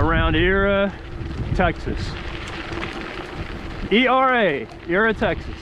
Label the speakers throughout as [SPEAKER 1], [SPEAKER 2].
[SPEAKER 1] around Era, Texas. Era, Texas.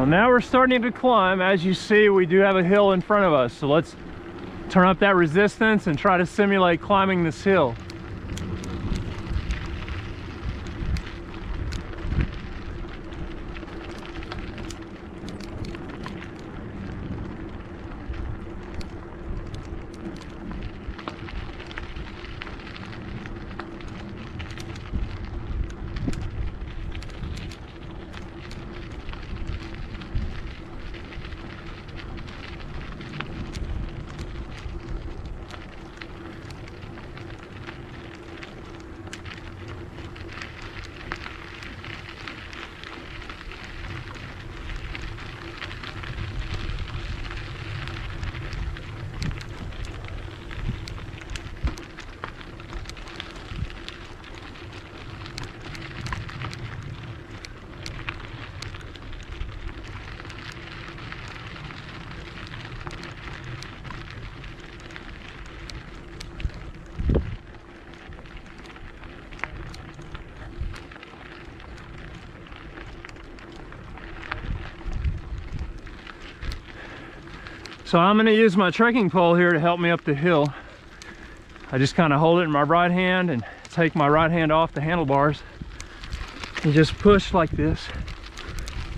[SPEAKER 1] Well, now we're starting to climb. As you see, we do have a hill in front of us. So let's turn up that resistance and try to simulate climbing this hill. So I'm going to use my trekking pole here to help me up the hill. I just kind of hold it in my right hand and take my right hand off the handlebars and just push like this.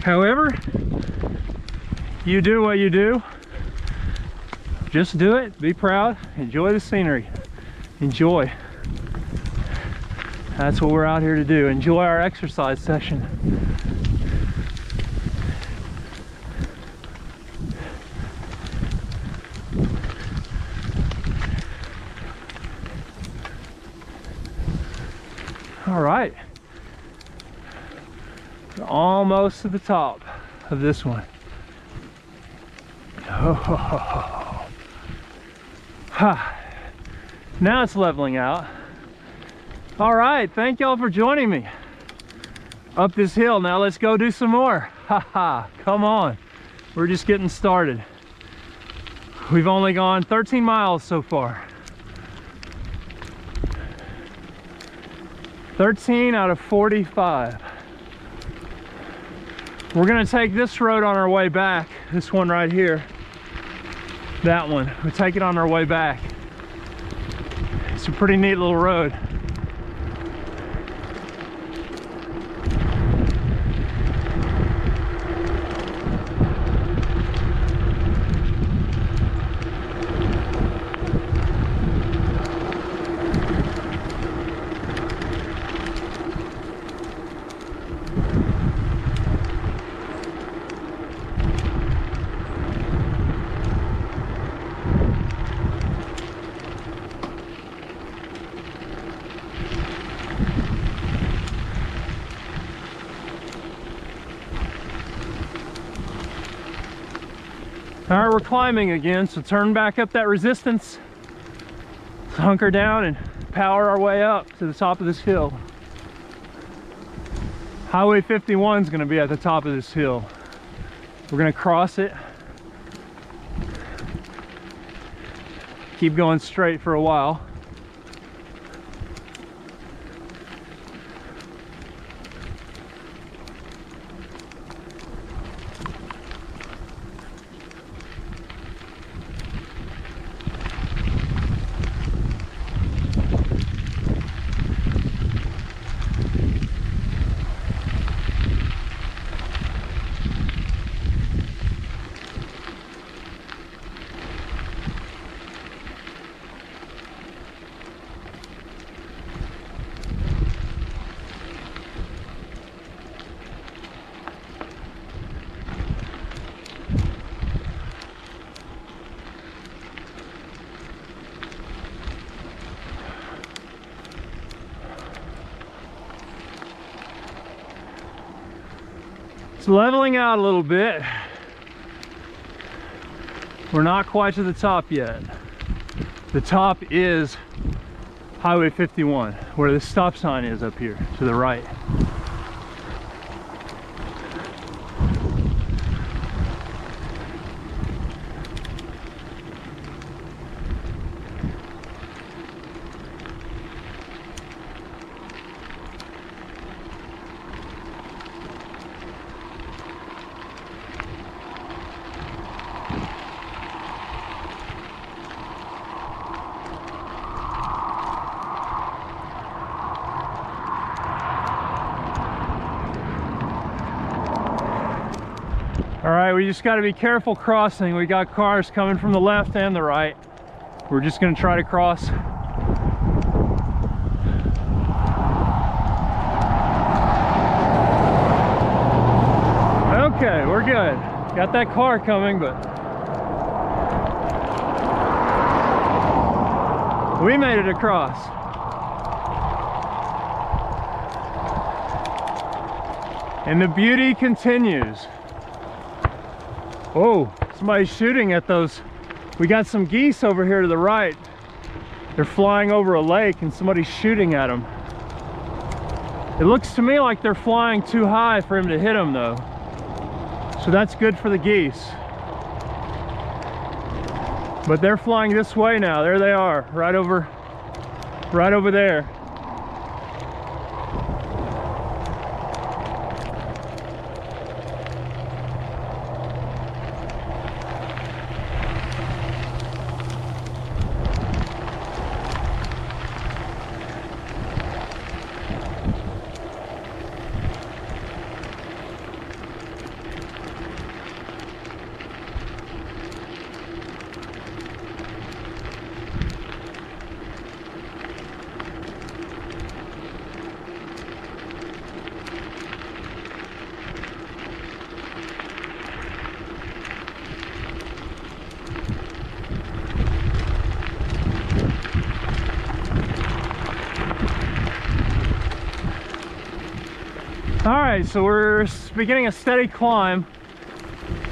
[SPEAKER 1] However you do what you do, just do it, be proud, enjoy the scenery, enjoy. That's what we're out here to do, enjoy our exercise session. All right, we're almost to the top of this one. Oh. Now it's leveling out. All right, thank y'all for joining me up this hill. Now let's go do some more. Come on, we're just getting started. We've only gone 13 miles so far. 13 out of 45. We're gonna take this road on our way back. This one right here. That one. We'll take it on our way back. It's a pretty neat little road. All right, we're climbing again, so turn back up that resistance. Let's hunker down and power our way up to the top of this hill. Highway 51 is going to be at the top of this hill. We're going to cross it. Keep going straight for a while. It's leveling out a little bit. We're not quite to the top yet. The top is Highway 51, where the stop sign is up here to the right. All right, we just got to be careful crossing. We got cars coming from the left and the right. We're just going to try to cross. Okay, we're good. Got that car coming, but we made it across. And the beauty continues. Oh, somebody's shooting at those. We got some geese over here to the right. They're flying over a lake and somebody's shooting at them. It looks to me like they're flying too high for him to hit them though. So that's good for the geese. But they're flying this way now. There they are, right over there. All right, so we're beginning a steady climb,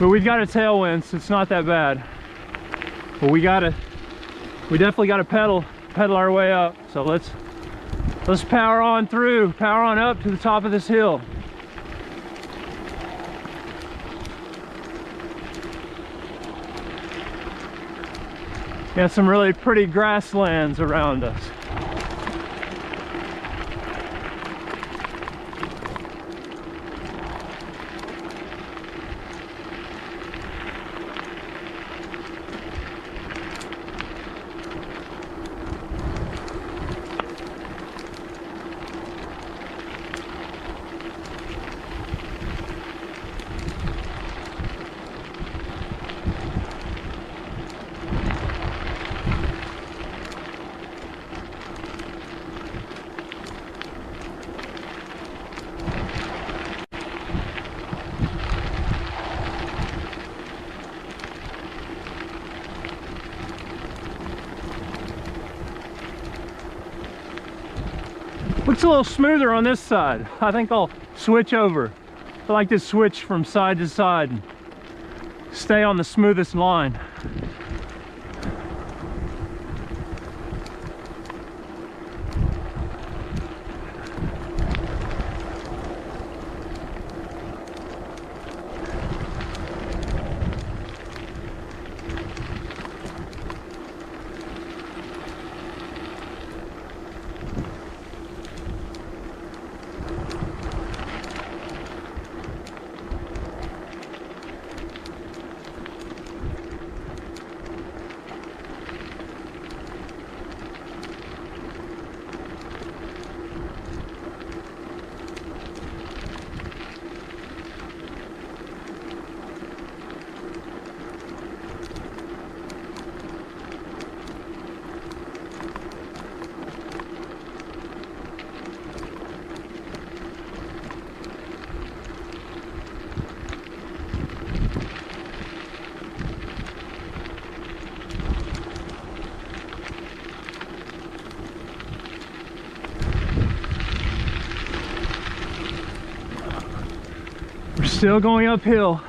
[SPEAKER 1] but we've got a tailwind, so it's not that bad. But we definitely gotta pedal our way up. So let's power on through, power on up to the top of this hill. Got some really pretty grasslands around us. Looks a little smoother on this side. I think I'll switch over. I like to switch from side to side and stay on the smoothest line. We're still going uphill.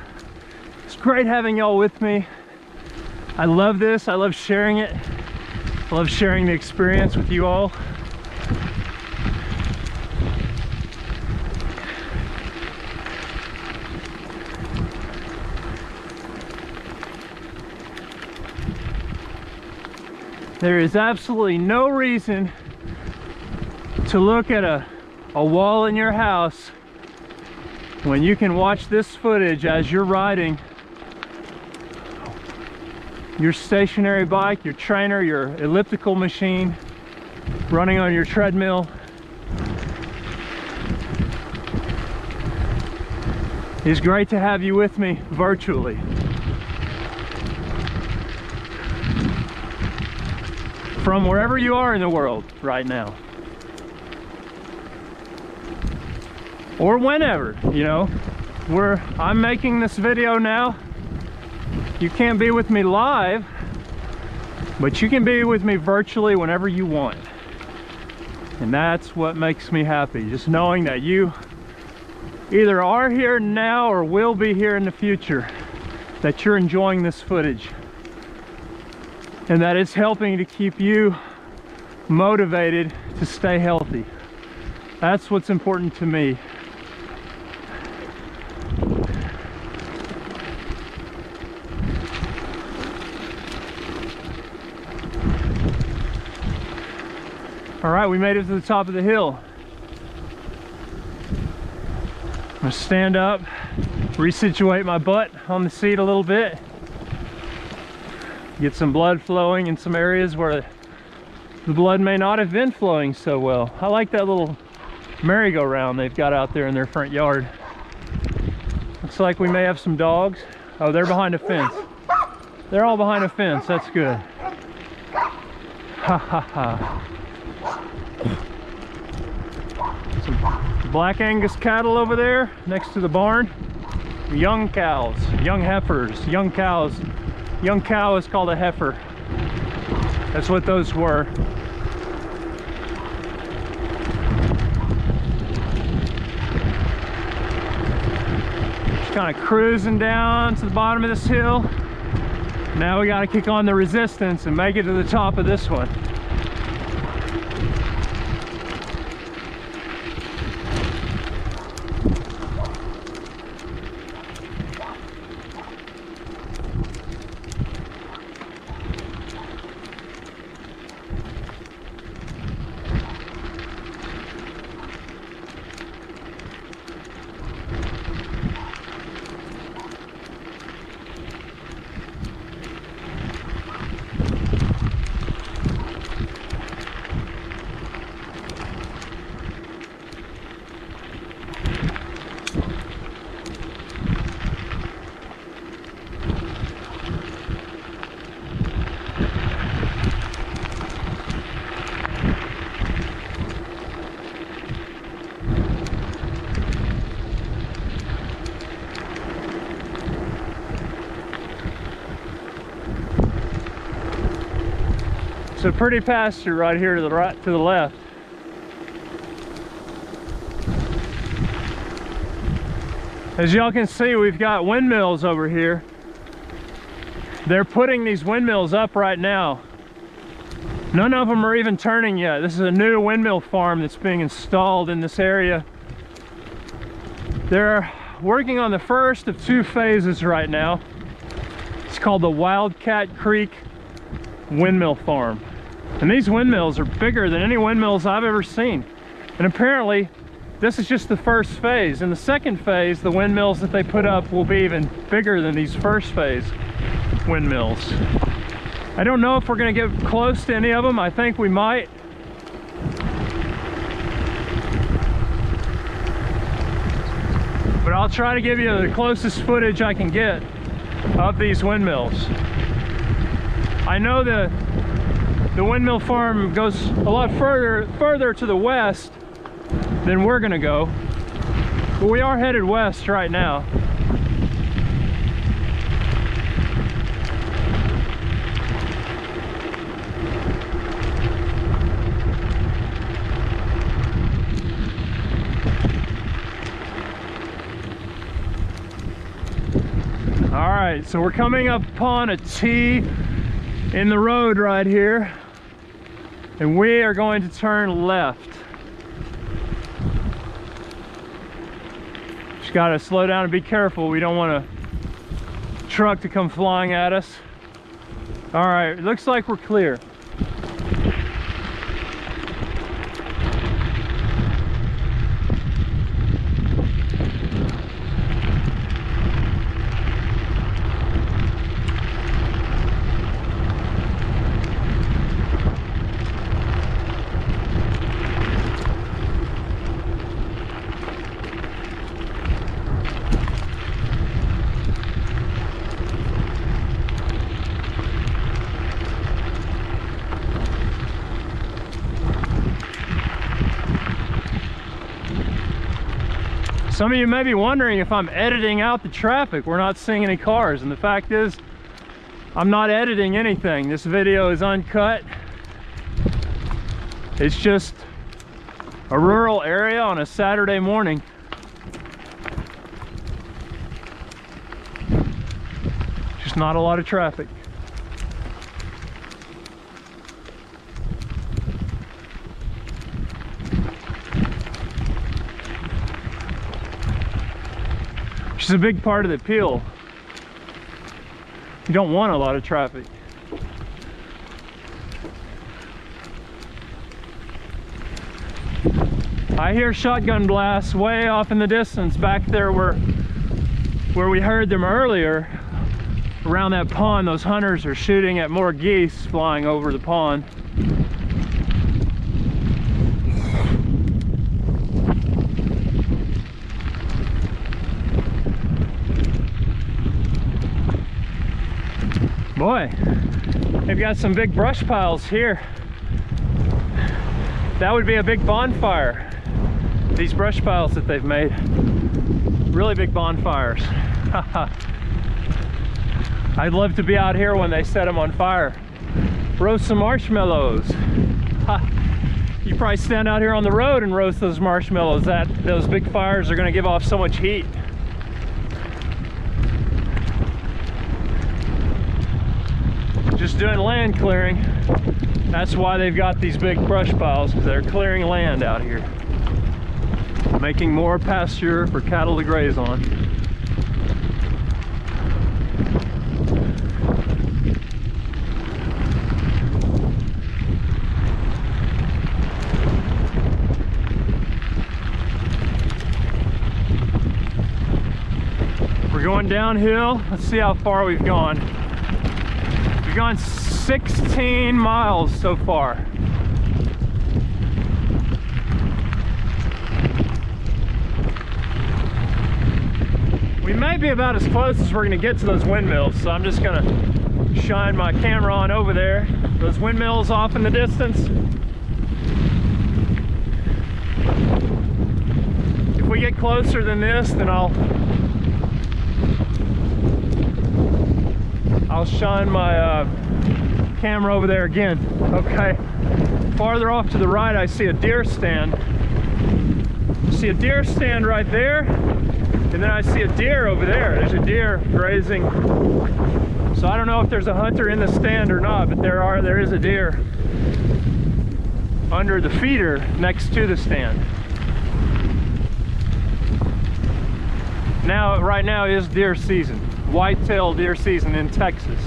[SPEAKER 1] It's great having y'all with me. I love this. I love sharing it. I love sharing the experience with you all. There is absolutely no reason to look at a wall in your house when you can watch this footage as you're riding your stationary bike, your trainer, your elliptical machine, running on your treadmill. It's great to have you with me virtually. From wherever you are in the world right now. Or whenever, you know. I'm making this video now. You can't be with me live, but you can be with me virtually whenever you want. And that's what makes me happy, just knowing that you either are here now or will be here in the future, that you're enjoying this footage, and that it's helping to keep you motivated to stay healthy. That's what's important to me. All right, we made it to the top of the hill. I'm gonna stand up, resituate my butt on the seat a little bit, get some blood flowing in some areas where the blood may not have been flowing so well. I like that little merry-go-round they've got out there in their front yard. Looks like we may have some dogs. Oh, they're behind a fence. They're all behind a fence, that's good. Ha ha ha. Some Black Angus cattle over there next to the barn. Young cows, young heifers, young cows. Young cow is called a heifer. That's what those were. Kind of cruising down to the bottom of this hill. Now we got to kick on the resistance and make it to the top of this one. It's a pretty pasture right here to the right, to the left. As y'all can see, we've got windmills over here. They're putting these windmills up right now. None of them are even turning yet. This is a new windmill farm that's being installed in this area. They're working on the first of 2 phases right now. It's called the Wildcat Creek Windmill Farm. And these windmills are bigger than any windmills I've ever seen. And apparently, this is just the first phase. In the second phase, the windmills that they put up will be even bigger than these first phase windmills. I don't know if we're gonna get close to any of them. I think we might. But I'll try to give you the closest footage I can get of these windmills. I know the windmill farm goes a lot further to the west than we're gonna go, but we are headed west right now. All right, so we're coming up upon a T in the road right here, and we are going to turn left. Just gotta slow down and be careful. We don't want a truck to come flying at us. All right, it looks like we're clear. Some of you may be wondering if I'm editing out the traffic. We're not seeing any cars, and the fact is, I'm not editing anything. This video is uncut. It's just a rural area on a Saturday morning. Just not a lot of traffic. Which is a big part of the appeal. You don't want a lot of traffic. I hear shotgun blasts way off in the distance back there where we heard them earlier. Around that pond, those hunters are shooting at more geese flying over the pond. Boy, they've got some big brush piles here. That would be a big bonfire. These brush piles that they've made. Really big bonfires. I'd love to be out here when they set them on fire. Roast some marshmallows. You probably stand out here on the road and roast those marshmallows. Those big fires are gonna give off so much heat. just doing land clearing. That's why they've got these big brush piles, because they're clearing land out here, making more pasture for cattle to graze on. We're going downhill. Let's see how far we've gone. We've gone 16 miles so far. We may be about as close as we're gonna get to those windmills, so I'm just gonna shine my camera on over there. Those windmills off in the distance. If we get closer than this, then I'll shine my camera over there again. Okay, farther off to the right I see a deer stand. See a deer stand right there, and then I see a deer over there. There's a deer grazing. So I don't know if there's a hunter in the stand or not, but there is a deer under the feeder next to the stand. Now, right now is deer season, whitetail deer season in Texas.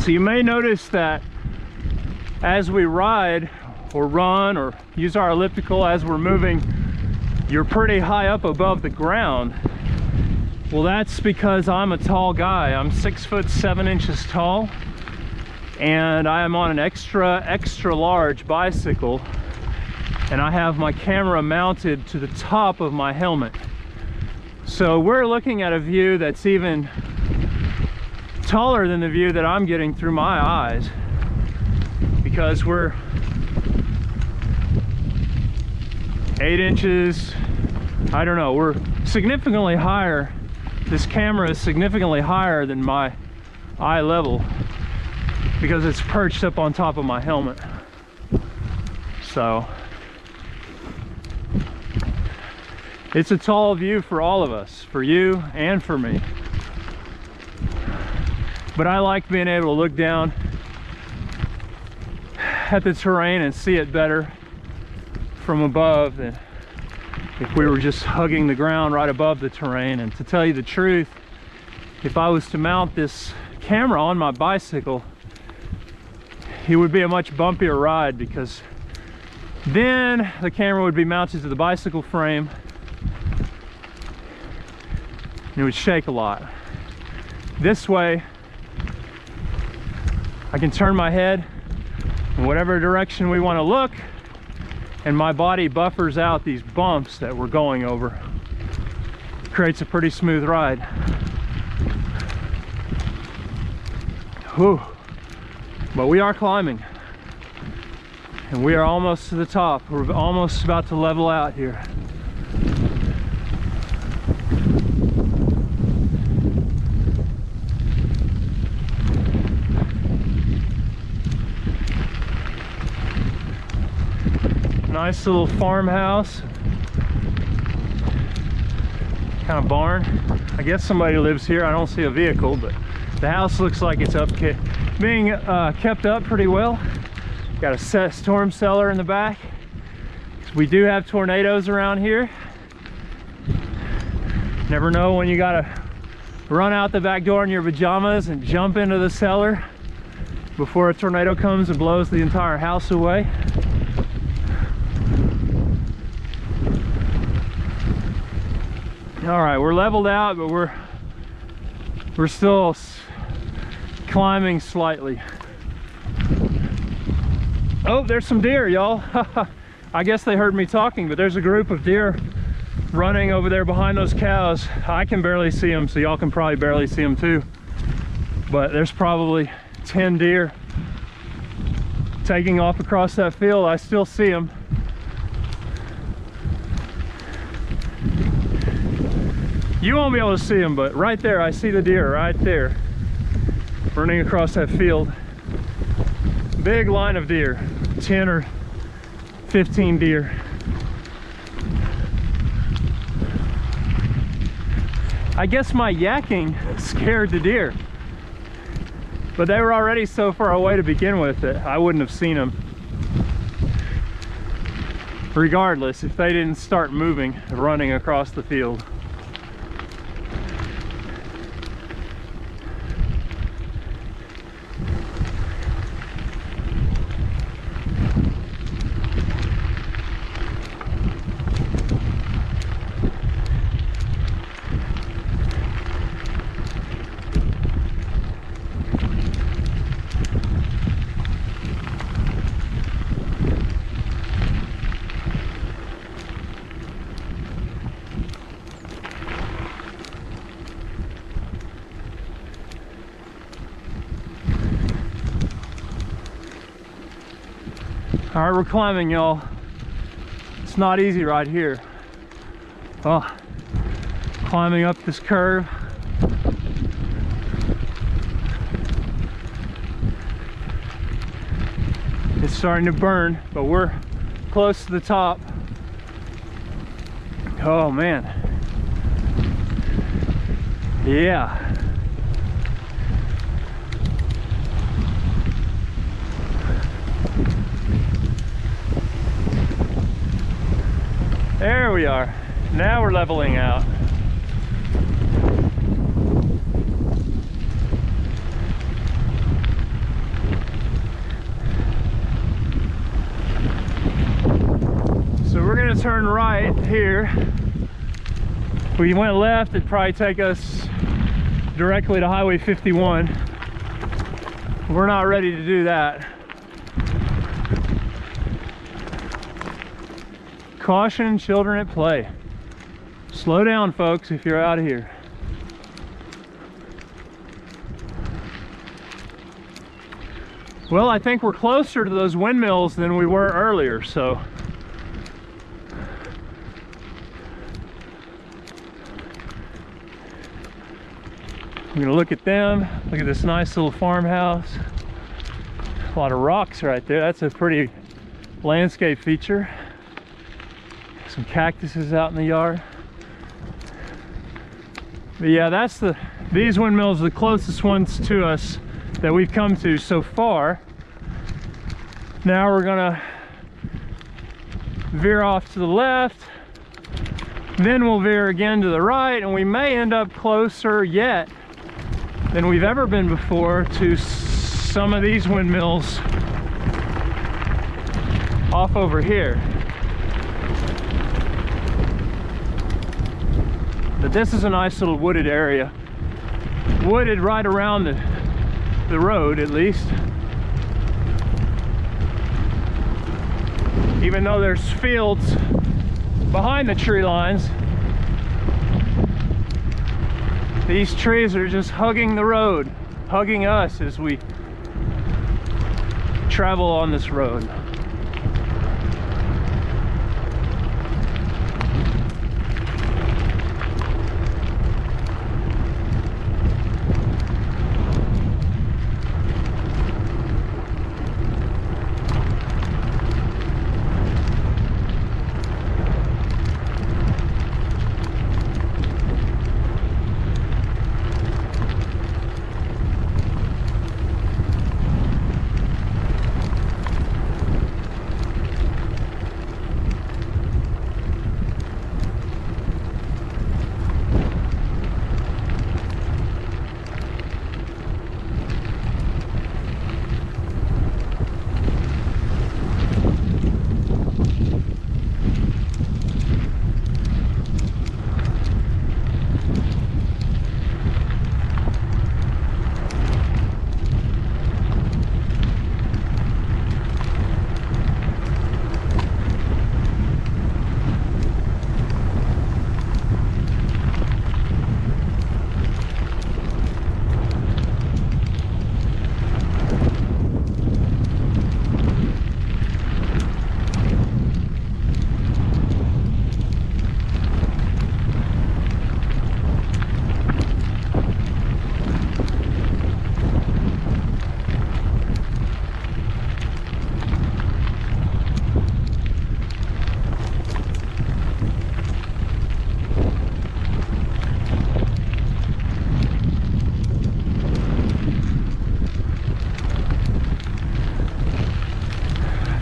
[SPEAKER 1] So you may notice that as we ride or run or use our elliptical as we're moving, you're pretty high up above the ground. Well, that's because I'm a tall guy. I'm 6'7" tall, and I am on an extra large bicycle, and I have my camera mounted to the top of my helmet. So we're looking at a view that's even taller than the view that I'm getting through my eyes, because we're 8 inches, I don't know, we're significantly higher. This camera is significantly higher than my eye level because it's perched up on top of my helmet. So it's a tall view for all of us, for you and for me. But I like being able to look down at the terrain and see it better from above than if we were just hugging the ground right above the terrain. And to tell you the truth, if I was to mount this camera on my bicycle, it would be a much bumpier ride, because then the camera would be mounted to the bicycle frame and it would shake a lot. This way, I can turn my head in whatever direction we want to look, and my body buffers out these bumps that we're going over. It creates a pretty smooth ride. Whew. But we are climbing, and we are almost to the top. We're almost about to level out here. Nice little farmhouse, kind of barn. I guess somebody lives here. I don't see a vehicle, but the house looks like it's being kept up pretty well. Got a storm cellar in the back. We do have tornadoes around here. Never know when you gotta run out the back door in your pajamas and jump into the cellar before a tornado comes and blows the entire house away. All right, we're leveled out, but we're still climbing slightly. Oh, there's some deer, y'all. I guess they heard me talking, but there's a group of deer running over there behind those cows. I can barely see them, so y'all can probably barely see them too. But there's probably 10 deer taking off across that field. I still see them. You won't be able to see them, but right there, I see the deer right there running across that field. Big line of deer, 10 or 15 deer. I guess my yakking scared the deer, but they were already so far away to begin with that I wouldn't have seen them. Regardless, if they didn't start moving, running across the field. All right, we're climbing, y'all. It's not easy right here. Oh, climbing up this curve. It's starting to burn, but we're close to the top. Oh man. Yeah. There we are. Now we're leveling out. So we're gonna turn right here. If we went left, it'd probably take us directly to Highway 51. We're not ready to do that. Caution, children at play. Slow down, folks, if you're out here. Well, I think we're closer to those windmills than we were earlier, so. I'm gonna look at them. Look at this nice little farmhouse. A lot of rocks right there. That's a pretty landscape feature. Some cactuses out in the yard. But yeah, these windmills are the closest ones to us that we've come to so far. Now we're gonna veer off to the left, then we'll veer again to the right, and we may end up closer yet than we've ever been before to some of these windmills off over here. But this is a nice little wooded area. Wooded right around the road, at least. Even though there's fields behind the tree lines, these trees are just hugging the road, hugging us as we travel on this road.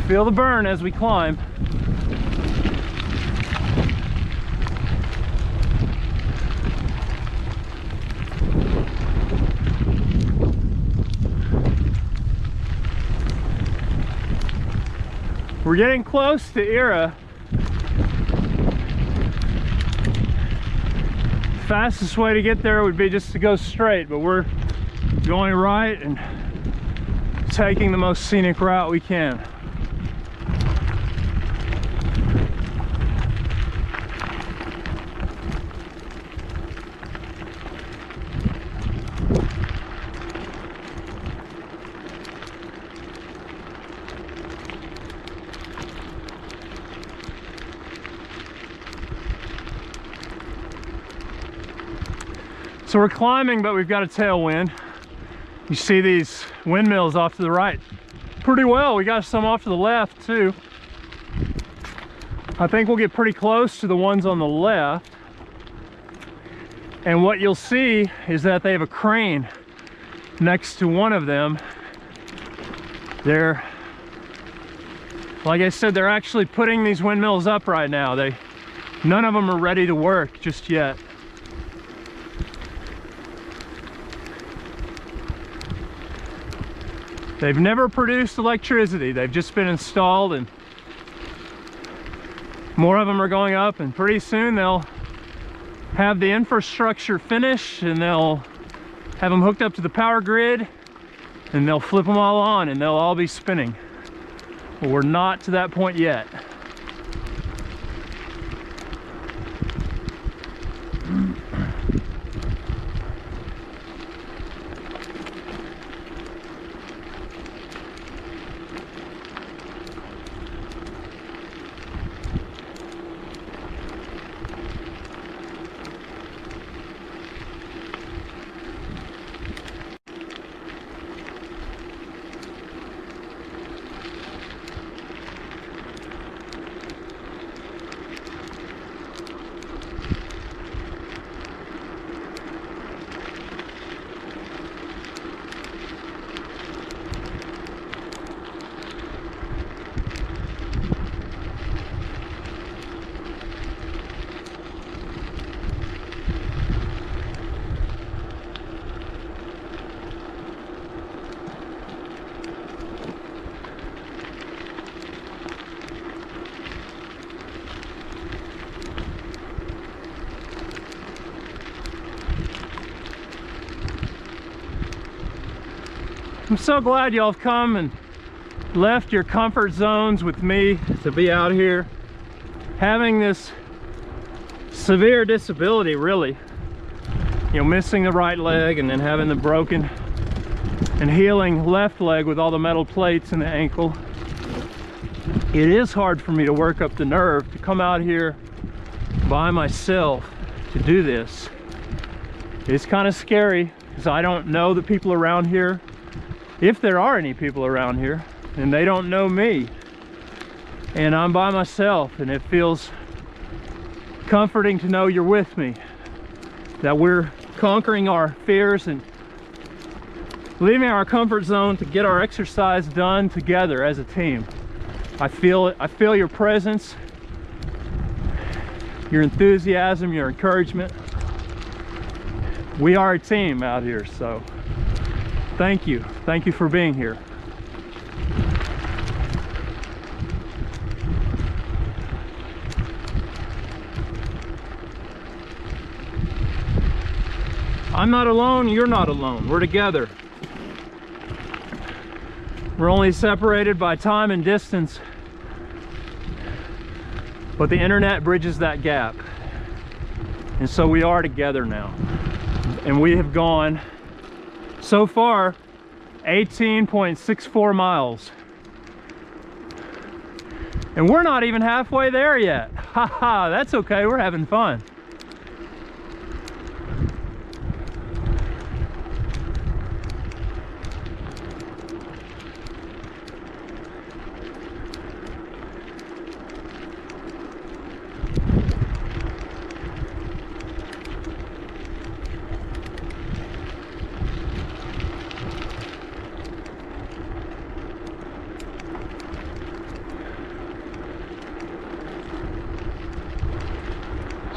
[SPEAKER 1] Feel the burn as we climb. We're getting close to Era. Fastest way to get there would be just to go straight, but we're going right and taking the most scenic route we can. So we're climbing, but we've got a tailwind. You see these windmills off to the right pretty well. We got some off to the left too. I think we'll get pretty close to the ones on the left. And what you'll see is that they have a crane next to one of them. They're, like I said, they're actually putting these windmills up right now. None of them are ready to work just yet. They've never produced electricity. They've just been installed, and more of them are going up, and pretty soon they'll have the infrastructure finished and they'll have them hooked up to the power grid, and they'll flip them all on and they'll all be spinning. But we're not to that point yet. I'm so glad y'all have come and left your comfort zones with me to be out here having this severe disability, really. You know, missing the right leg and then having the broken and healing left leg with all the metal plates in the ankle. It is hard for me to work up the nerve to come out here by myself to do this. It's kind of scary because I don't know the people around here, if there are any people around here, and they don't know me. And I'm by myself, and it feels comforting to know you're with me, that we're conquering our fears and leaving our comfort zone to get our exercise done together as a team. I feel your presence, your enthusiasm, your encouragement. We are a team out here, so thank you. Thank you for being here. I'm not alone, you're not alone. We're together. We're only separated by time and distance, but the internet bridges that gap. And so we are together now. And we have gone, so far, 18.64 miles. And we're not even halfway there yet. Haha, that's okay, we're having fun.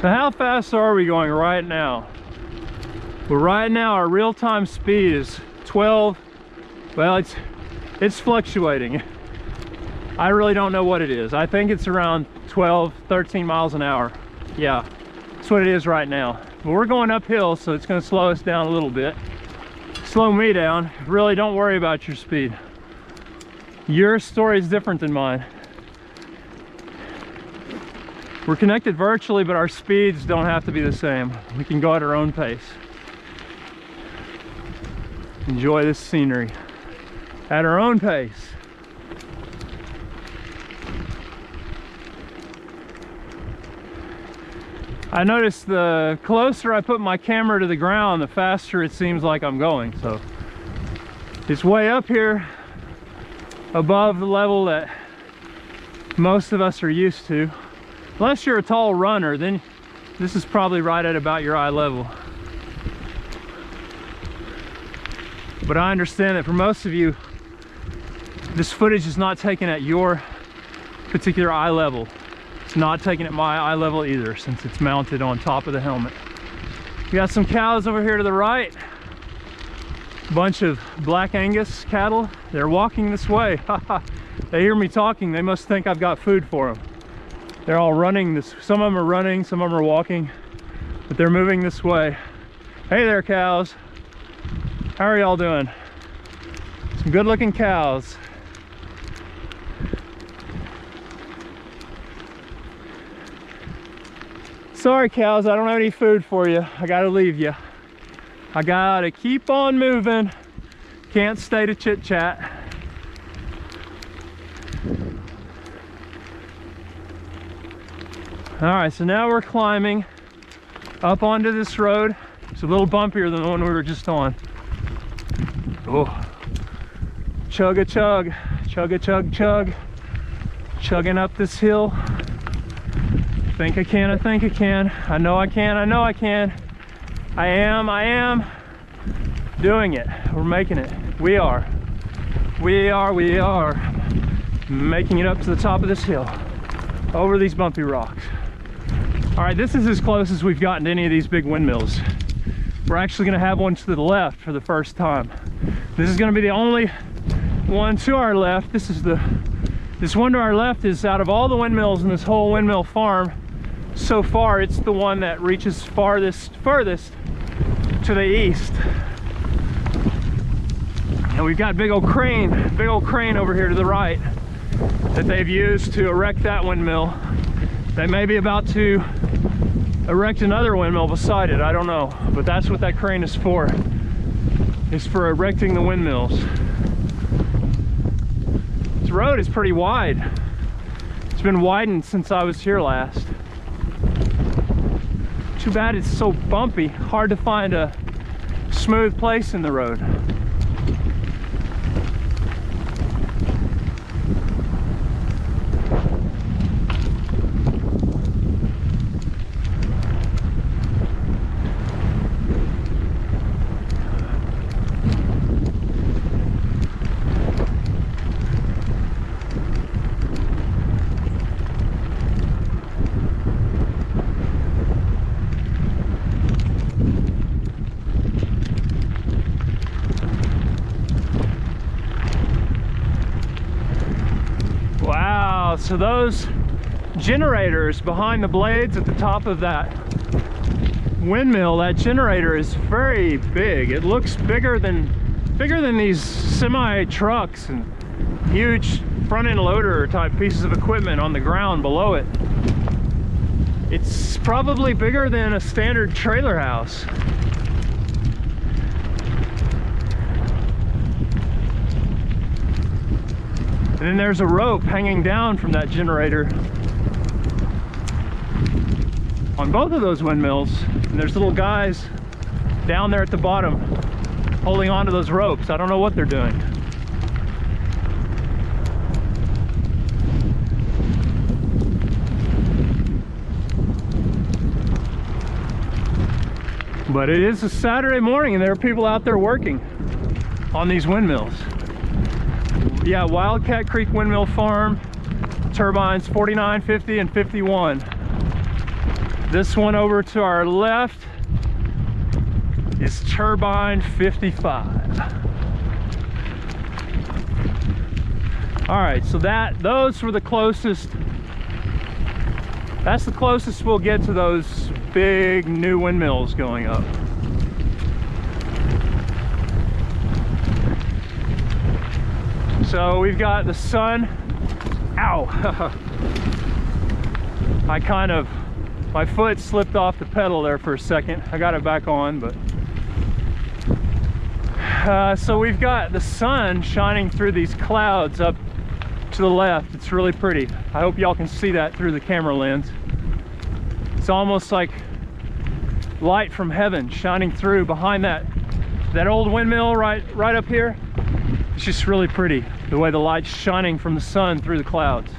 [SPEAKER 1] So how fast are we going right now? Well, right now our real-time speed is 12. Well, it's fluctuating. I really don't know what it is. I think it's around 12, 13 miles an hour. Yeah, that's what it is right now. But we're going uphill, so it's going to slow us down a little bit. Slow me down. Really don't worry about your speed. Your story is different than mine. We're connected virtually, but our speeds don't have to be the same. We can go at our own pace. Enjoy this scenery at our own pace. I noticed the closer I put my camera to the ground, the faster it seems like I'm going. So it's way up here above the level that most of us are used to. Unless you're a tall runner, then this is probably right at about your eye level. But I understand that for most of you, this footage is not taken at your particular eye level. It's not taken at my eye level either, since it's mounted on top of the helmet. We got some cows over here to the right. A bunch of Black Angus cattle. They're walking this way. They hear me talking. They must think I've got food for them. They're all running this. Some of them are running, some of them are walking, but they're moving this way. Hey there, cows. How are y'all doing? Some good looking cows. Sorry, cows, I don't have any food for you. I gotta leave you. I gotta keep on moving. Can't stay to chit chat. All right, so now we're climbing up onto this road. It's a little bumpier than the one we were just on. Oh, chug a chug, chug a chug chug, chugging up this hill. Think I can, I think I can. I know I can, I know I can. I am doing it. We're making it. We are making it up to the top of this hill, over these bumpy rocks. All right, this is as close as we've gotten to any of these big windmills. We're actually gonna have one to the left for the first time. This is gonna be the only one to our left. This one to our left is, out of all the windmills in this whole windmill farm, so far it's the one that reaches furthest to the east. And we've got big old crane over here to the right that they've used to erect that windmill. They may be about to erect another windmill beside it, I don't know. But that's what that crane is for erecting the windmills. This road is pretty wide. It's been widened since I was here last. Too bad it's so bumpy, hard to find a smooth place in the road. So those generators behind the blades at the top of that windmill, that generator is very big. It looks bigger than these semi trucks and huge front end loader type pieces of equipment on the ground below it. It's probably bigger than a standard trailer house. And then there's a rope hanging down from that generator on both of those windmills. And there's little guys down there at the bottom holding onto those ropes. I don't know what they're doing. But it is a Saturday morning and there are people out there working on these windmills. Yeah, Wildcat Creek Windmill Farm, turbines 49, 50, and 51. This one over to our left is turbine 55. All right, so those were the closest. That's the closest we'll get to those big new windmills going up. So we've got the sun. Ow! My foot slipped off the pedal there for a second. I got it back on, but so we've got the sun shining through these clouds up to the left. It's really pretty. I hope y'all can see that through the camera lens. It's almost like light from heaven shining through behind that old windmill right up here. It's just really pretty, the way the light's shining from the sun through the clouds.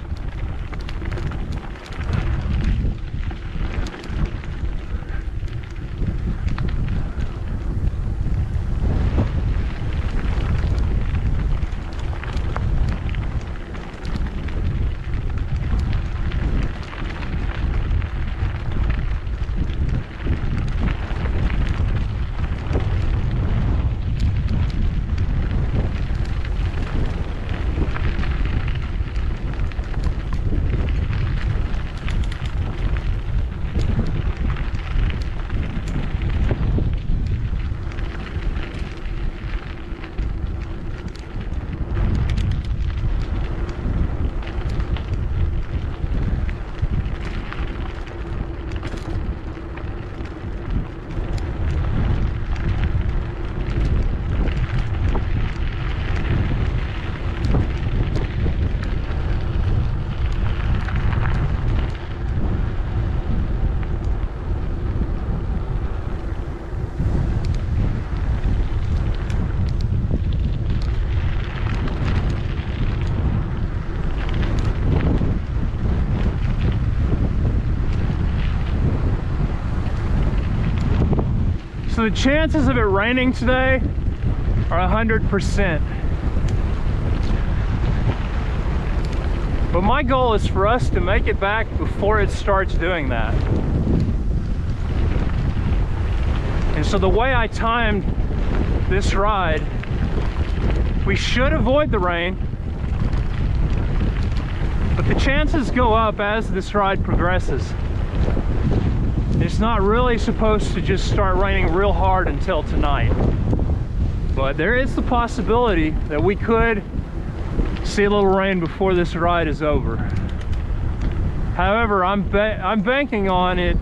[SPEAKER 1] So the chances of it raining today are 100%. But my goal is for us to make it back before it starts doing that. And so the way I timed this ride, we should avoid the rain, but the chances go up as this ride progresses. It's not really supposed to just start raining real hard until tonight. But there is the possibility that we could see a little rain before this ride is over. However, I'm banking on it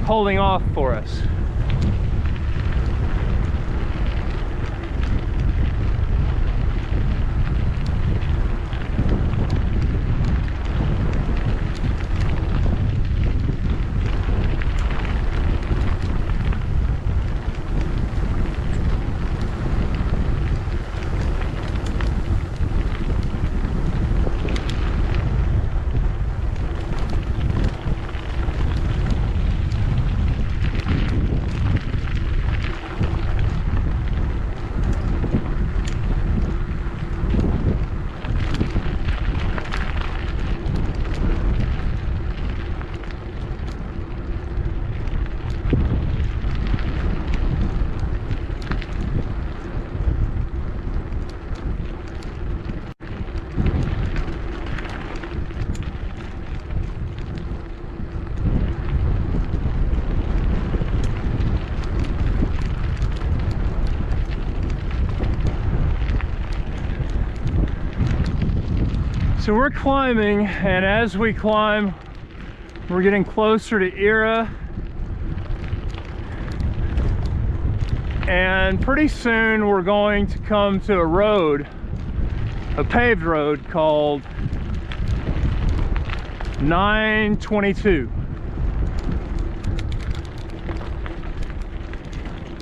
[SPEAKER 1] holding off for us. So we're climbing, and as we climb, we're getting closer to Era. And pretty soon we're going to come to a road, a paved road called 922.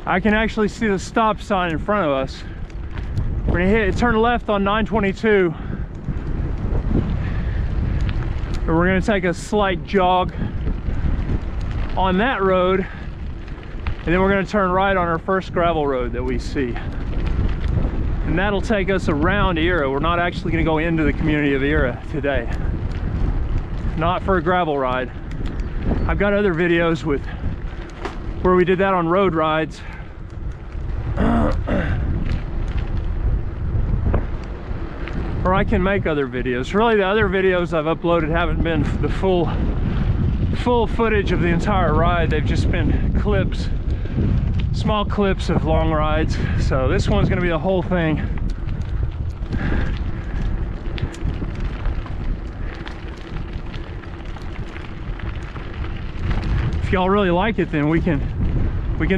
[SPEAKER 1] I can actually see the stop sign in front of us. We're gonna turn left on 922. And we're going to take a slight jog on that road, and then we're going to turn right on our first gravel road that we see, and that'll take us around Era. We're not actually going to go into the community of Era today, not for a gravel ride. I've got other videos with where we did that on road rides. Or I can make other videos. Really, the other videos I've uploaded haven't been the full footage of the entire ride. They've just been clips, small clips of long rides. So this one's gonna be the whole thing. If y'all really like it, then we can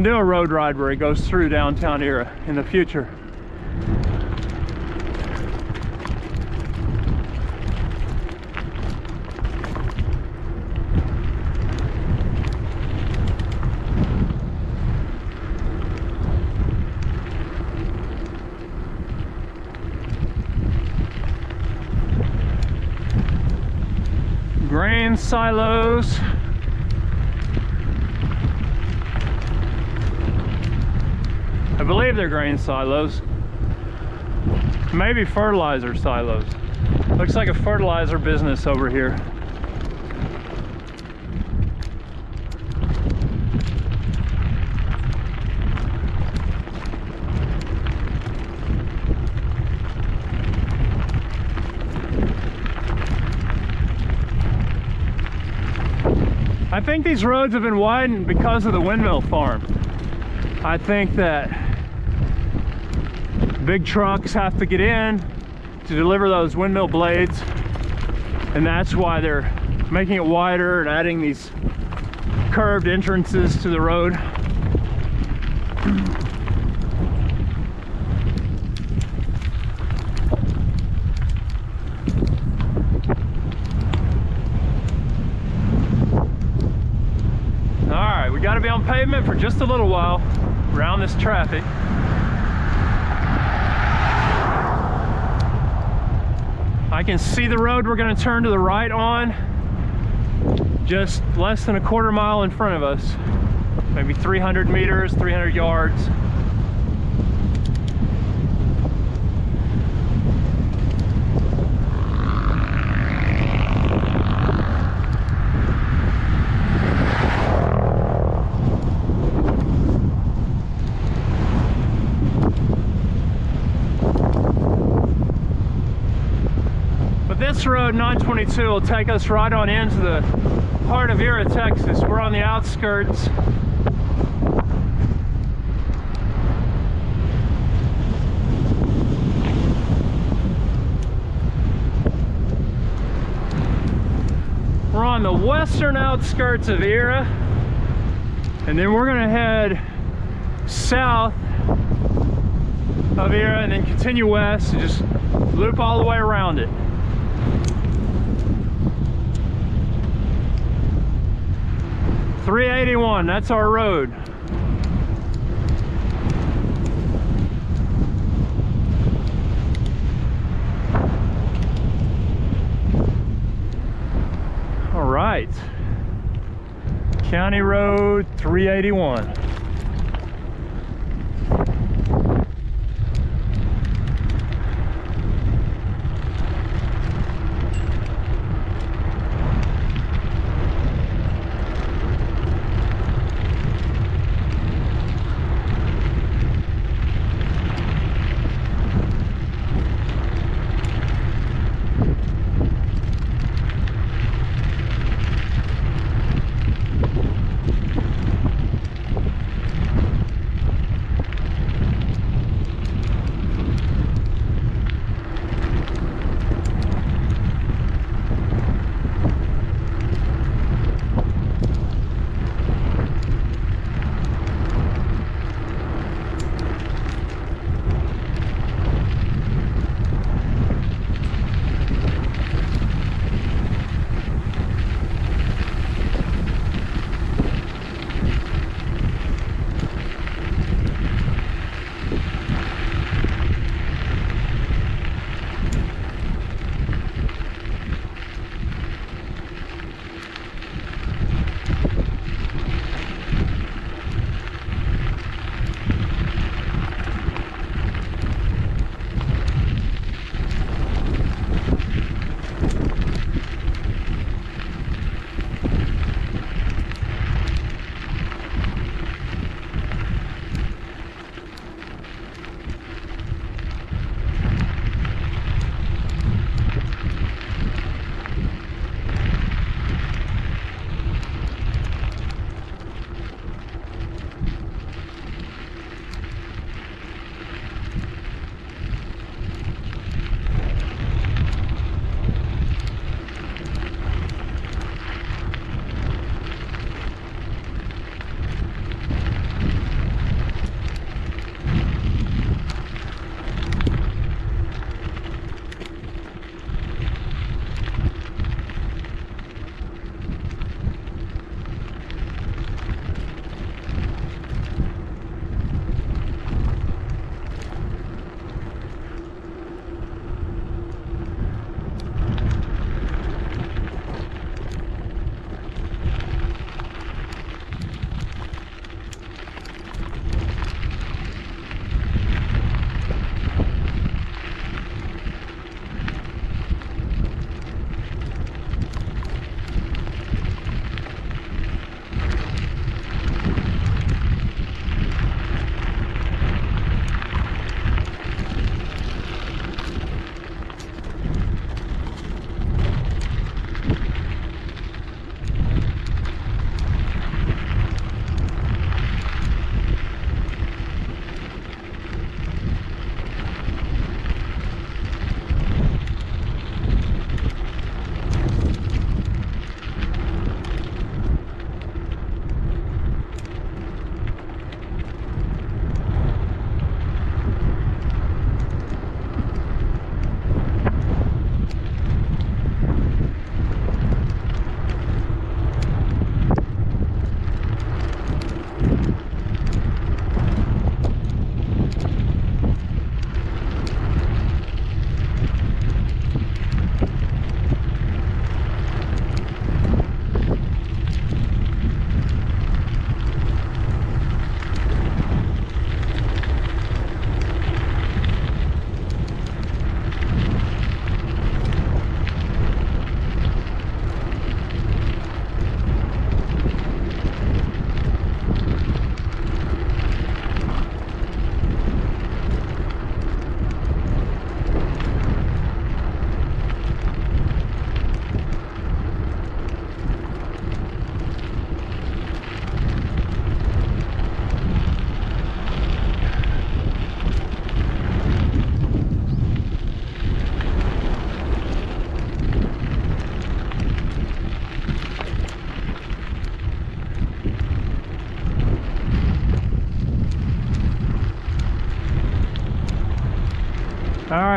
[SPEAKER 1] do a road ride where it goes through downtown Era in the future. Grain silos. I believe they're grain silos. Maybe fertilizer silos. Looks like a fertilizer business over here. I think these roads have been widened because of the windmill farm. I think that big trucks have to get in to deliver those windmill blades, and that's why they're making it wider and adding these curved entrances to the road. Alright, we got to be on pavement for just a little while around this traffic. I can see the road we're going to turn to the right on, just less than a quarter mile in front of us, maybe 300 meters, 300 yards. This road 922 will take us right on into the heart of Era, Texas. We're on the outskirts. We're on the western outskirts of Era, and then we're gonna head south of Era and then continue west and just loop all the way around it. .381, that's our road. All right, County Road 381.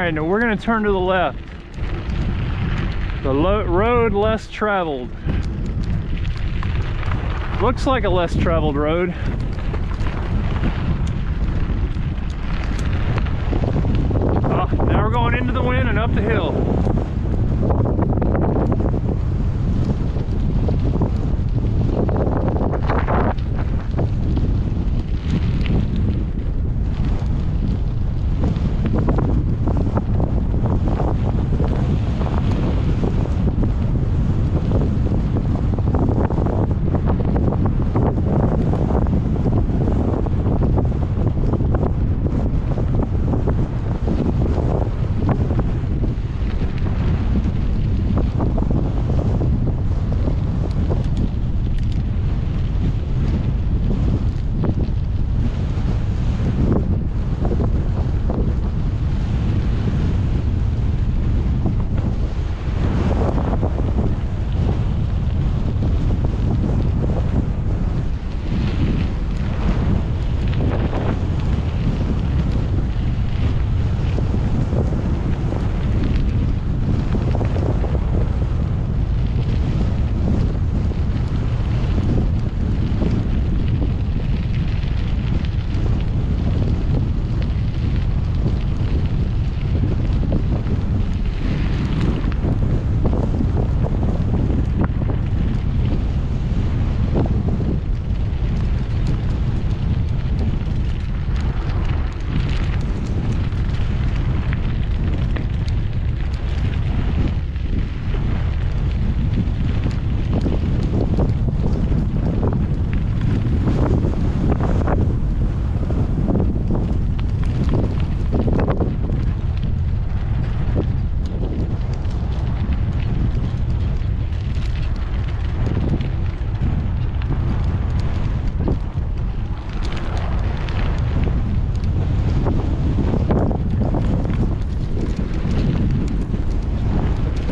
[SPEAKER 1] right, now we're gonna turn to the left. The road less traveled. Looks like a less traveled road. Oh, now we're going into the wind and up the hill.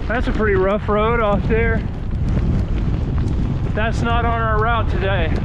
[SPEAKER 1] That's a pretty rough road off there. That's not on our route today.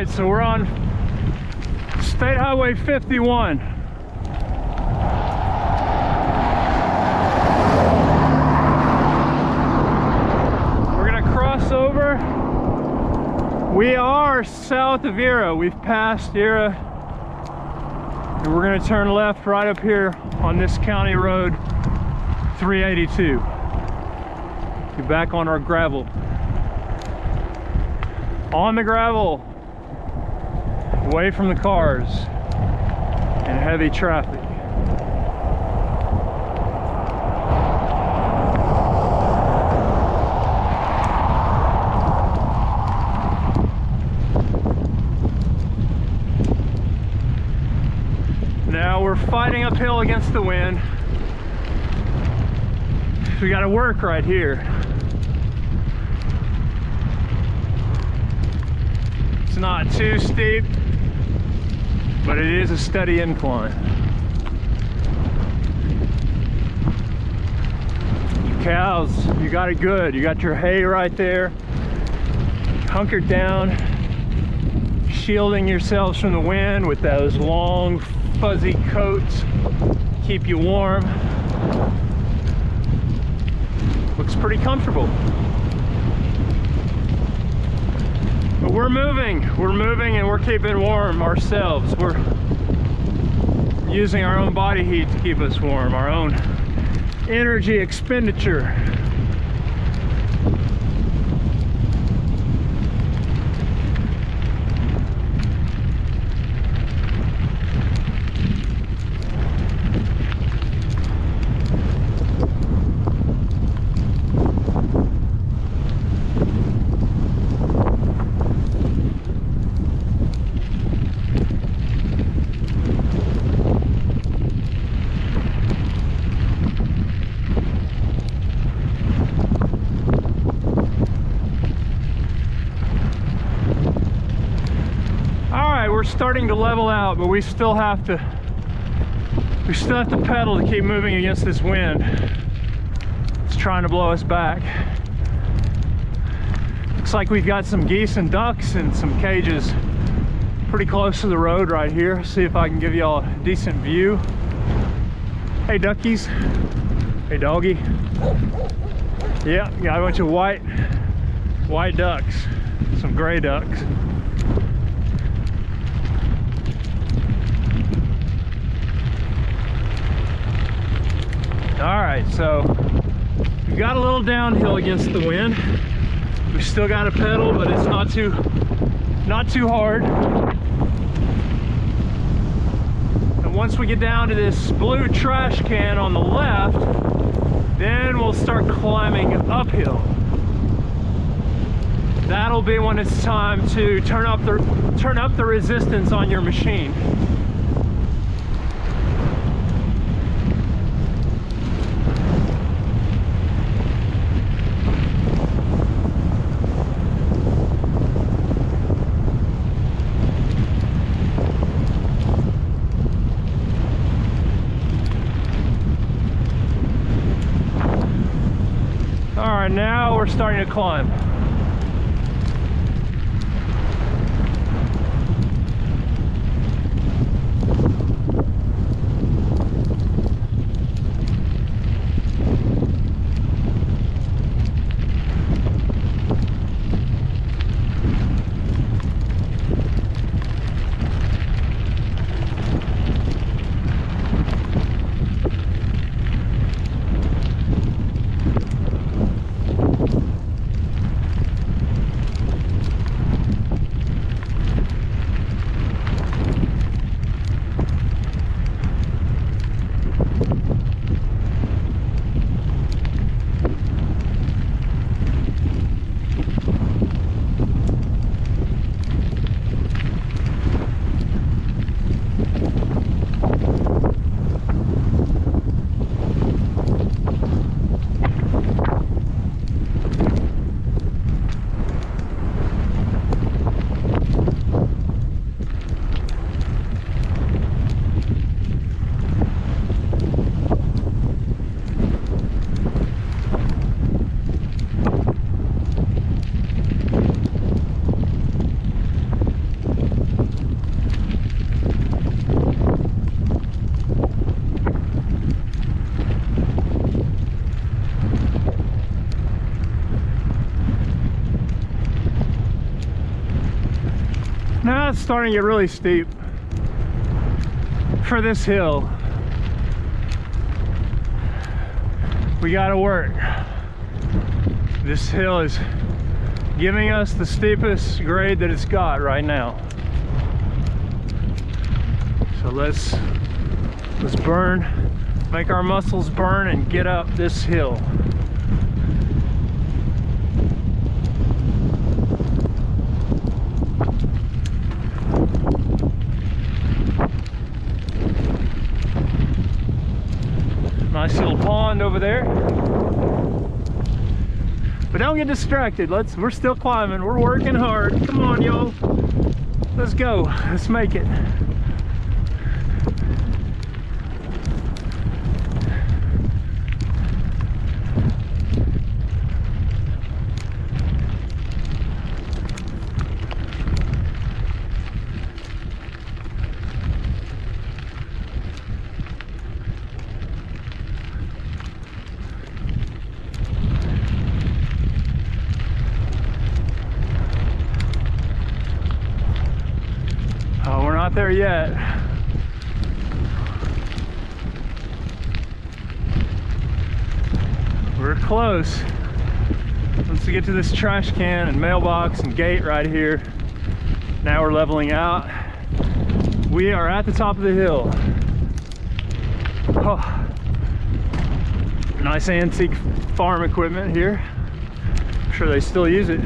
[SPEAKER 1] So we're on State Highway 51. We're gonna cross over. We are south of Era. We've passed Era. And we're gonna turn left right up here on this county road 382. Get back on our gravel. On the gravel. Away from the cars and heavy traffic. Now we're fighting uphill against the wind. We got to work right here. It's not too steep. but it is a steady incline. Cows, you got it good. You got your hay right there, hunkered down, shielding yourselves from the wind with those long fuzzy coats, keep you warm. Looks pretty comfortable. But we're moving and we're keeping warm ourselves. We're using our own body heat to keep us warm, our own energy expenditure. We're starting to level out, but we still have to pedal to keep moving against this wind. It's trying to blow us back. Looks like we've got some geese and ducks in some cages pretty close to the road right here. See if I can give y'all a decent view. Hey duckies. Hey doggy. Yeah, got a bunch of white ducks, some gray ducks. All right, so we got a little downhill against the wind. We still got to pedal, but it's not too hard. And once we get down to this blue trash can on the left, then we'll start climbing uphill. That'll be when it's time to turn up the resistance on your machine. All right, now we're starting to climb. Now it's starting to get really steep for this hill. We gotta work. This hill is giving us the steepest grade that it's got right now. So let's burn, make our muscles burn and get up this hill. Nice little pond over there. But don't get distracted. We're still climbing. We're working hard. Come on, y'all. Let's go. Let's make it. not there yet. We're close. Once we get to this trash can and mailbox and gate right here, now we're leveling out. We are at the top of the hill. Oh, nice antique farm equipment here. I'm sure they still use it.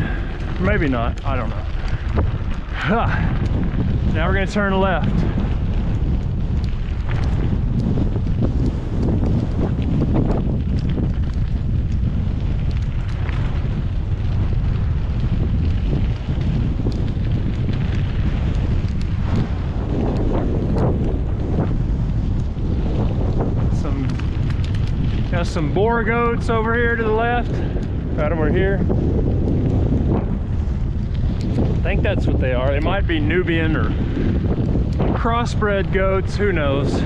[SPEAKER 1] Maybe not, I don't know. Now we're gonna turn left. Got some boar goats over here to the left. Right over here. I think that's what they are. They might be Nubian or crossbred goats, who knows.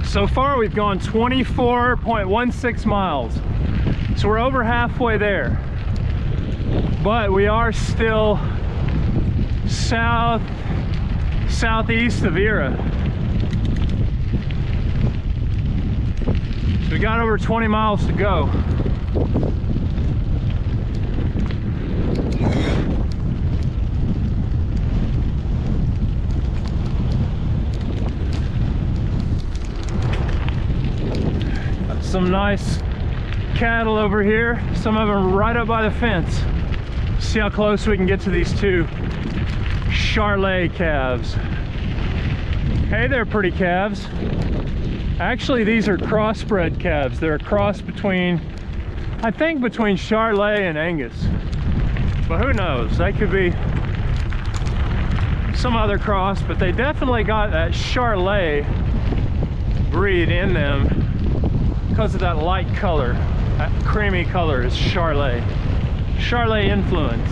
[SPEAKER 1] So far we've gone 24.16 miles. So we're over halfway there. But we are still southeast of Era. So we got over 20 miles to go. Some nice cattle over here, some of them right up by the fence. See how close we can get to these two Charolais calves. Hey there, pretty calves. Actually, these are crossbred calves. They're a cross between, I think, between Charolais and Angus, but who knows, they could be some other cross, but they definitely got that Charolais breed in them because of that light color. That creamy color is Charolais. Charolais influence.